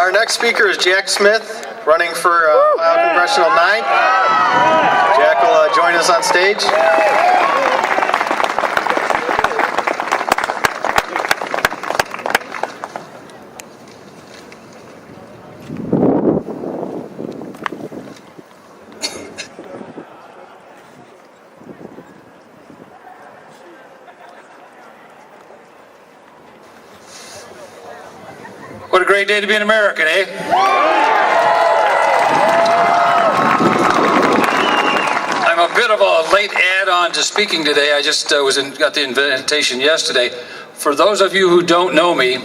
Our next speaker is Jack Smith, running for Ohio Congressional 9. Jack will join us on stage. What a great day to be an American, eh? I'm a bit of a late add-on to speaking today. I just got the invitation yesterday. For those of you who don't know me,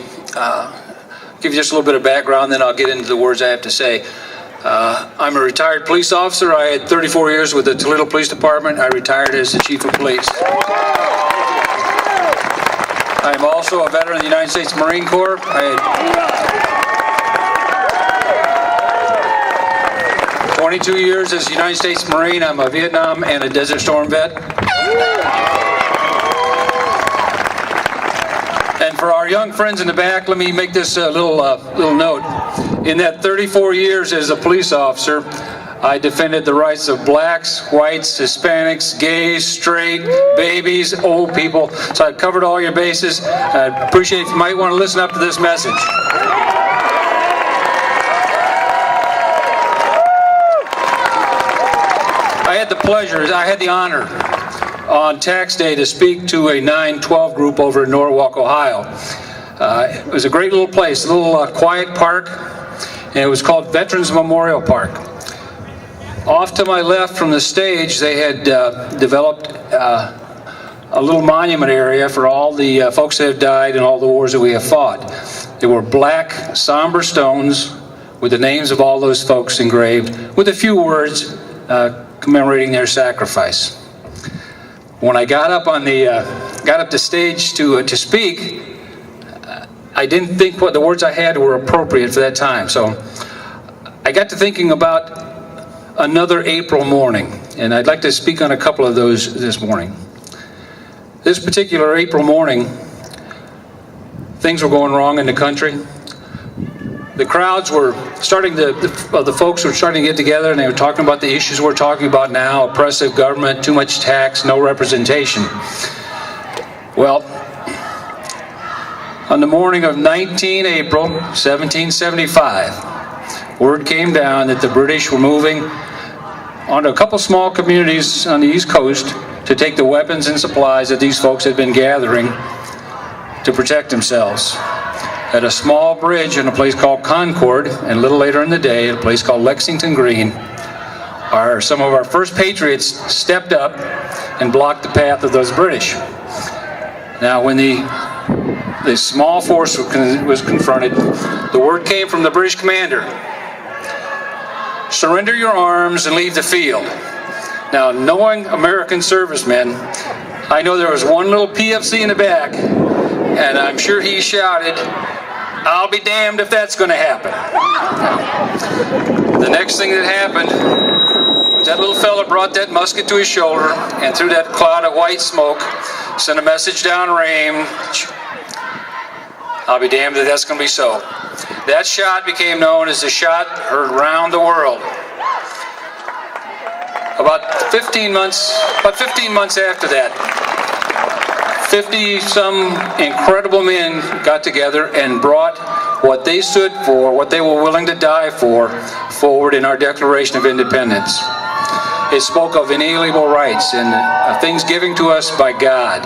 give you just a little bit of background, then I'll get into the words I have to say. I'm a retired police officer. I had 34 years with the Toledo Police Department. I retired as the chief of police. I'm also a veteran of the United States Marine Corps. I had 22 years as a United States Marine. I'm a Vietnam and a Desert Storm vet. And for our young friends in the back, let me make this little note. In that 34 years as a police officer, I defended the rights of blacks, whites, Hispanics, gays, straight, babies, old people. So I've covered all your bases. I appreciate if you might want to listen up to this message. I had the honor on tax day to speak to a 9/12 group over in Norwalk, Ohio. It was a great little place, a little quiet park, and it was called Veterans Memorial Park. Off to my left from the stage, they had developed a little monument area for all the folks that have died in all the wars that we have fought. There were black, somber stones with the names of all those folks engraved, with a few words commemorating their sacrifice. When I got up to stage to speak, I didn't think what the words I had were appropriate for that time. So I got to thinking about another April morning, and I'd like to speak on a couple of those this morning. This particular April morning, things were going wrong in the country. The crowds were starting the folks were starting to get together, and they were talking about the issues we're talking about now: oppressive government, too much tax, no representation. Well, on the morning of 19 April 1775, word came down that the British were moving onto a couple small communities on the East Coast to take the weapons and supplies that these folks had been gathering to protect themselves. At a small bridge in a place called Concord, and a little later in the day at a place called Lexington Green, some of our first patriots stepped up and blocked the path of those British. Now, when the small force was confronted, the word came from the British commander: surrender your arms and leave the field. Now, knowing American servicemen, I know there was one little PFC in the back, and I'm sure he shouted, "I'll be damned if that's going to happen." The next thing that happened was that little fella brought that musket to his shoulder, and through that cloud of white smoke, sent a message downrange: "I'll be damned if that's going to be so." That shot became known as the shot heard around the world. About 15 months after that, 50-some incredible men got together and brought what they stood for, what they were willing to die for, forward in our Declaration of Independence. It spoke of inalienable rights and things given to us by God.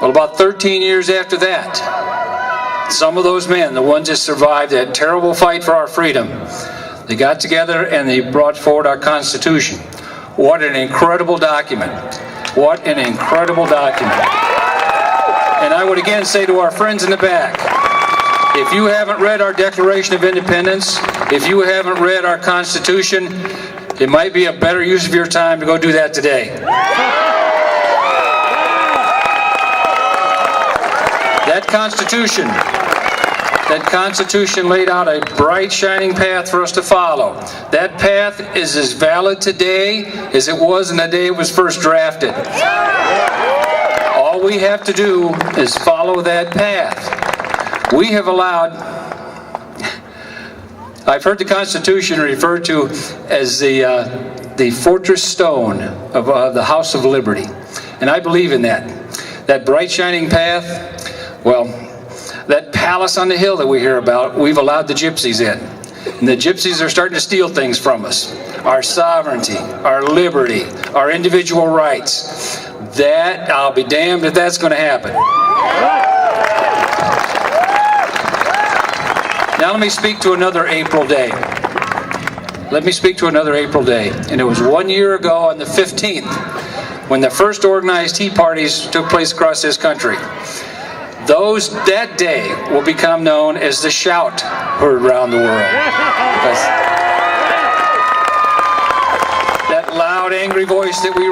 Well, about 13 years after that, some of those men, the ones that survived that terrible fight for our freedom, they got together and they brought forward our Constitution. What an incredible document. What an incredible document. And I would again say to our friends in the back, if you haven't read our Declaration of Independence, if you haven't read our Constitution, it might be a better use of your time to go do that today. That Constitution laid out a bright, shining path for us to follow. That path is as valid today as it was in the day it was first drafted. All we have to do is follow that path. We have allowed I've heard the Constitution referred to as the fortress stone of the House of Liberty. And I believe in that. That bright shining path, well, that palace on the hill that we hear about, we've allowed the gypsies in. And the gypsies are starting to steal things from us. Our sovereignty, our liberty, our individual rights. That, I'll be damned if that's going to happen. Now let me speak to another April day. Let me speak to another April day. And it was 1 year ago on the 15th when the first organized tea parties took place across this country. That day will become known as the shout heard around the world. Because that loud, angry voice that we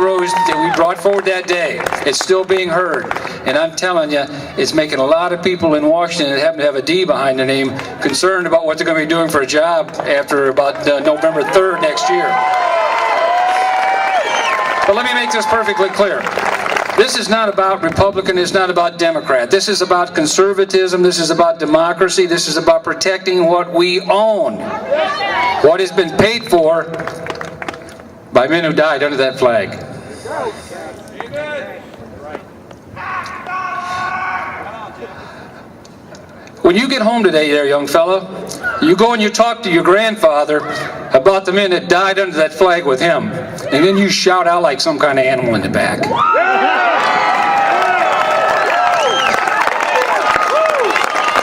brought forward that day, it's still being heard. And I'm telling you, it's making a lot of people in Washington that happen to have a D behind their name concerned about what they're going to be doing for a job after about November 3rd next year. But let me make this perfectly clear. This is not about Republican, it's not about Democrat. This is about conservatism, this is about democracy, this is about protecting what we own. What has been paid for by men who died under that flag. When you get home today there, young fella, you go and you talk to your grandfather about the men that died under that flag with him. And then you shout out like some kind of animal in the back.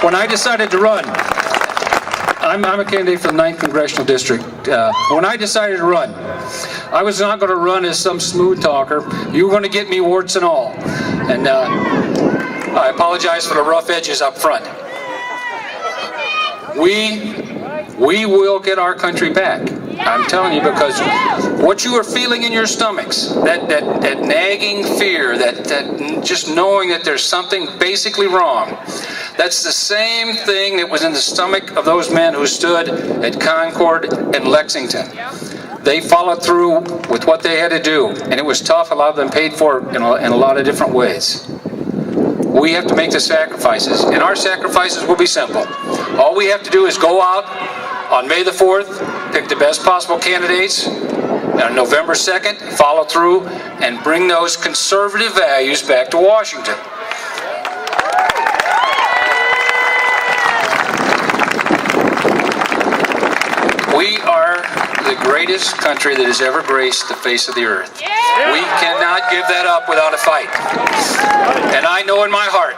When I decided to run, I'm a candidate for the 9th Congressional District. When I decided to run, I was not going to run as some smooth talker. You were going to get me warts and all. And I apologize for the rough edges up front. We will get our country back. I'm telling you, because what you are feeling in your stomachs, that nagging fear, that just knowing that there's something basically wrong, that's the same thing that was in the stomach of those men who stood at Concord and Lexington. They followed through with what they had to do, and it was tough. A lot of them paid for it in a lot of different ways. We have to make the sacrifices, and our sacrifices will be simple. All we have to do is go out on May the 4th, pick the best possible candidates, and on November 2nd, follow through and bring those conservative values back to Washington. We are the greatest country that has ever graced the face of the earth. We cannot give that up without a fight. And I know in my heart,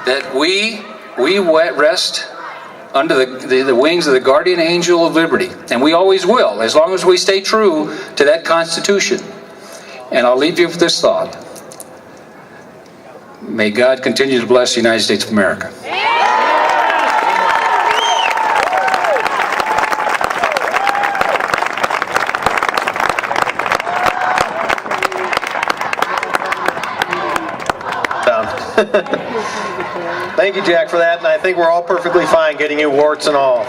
that we rest under the wings of the guardian angel of liberty. And we always will, as long as we stay true to that Constitution. And I'll leave you with this thought. May God continue to bless the United States of America. Thank you, Jack, for that, and I think we're all perfectly fine getting you warts and all.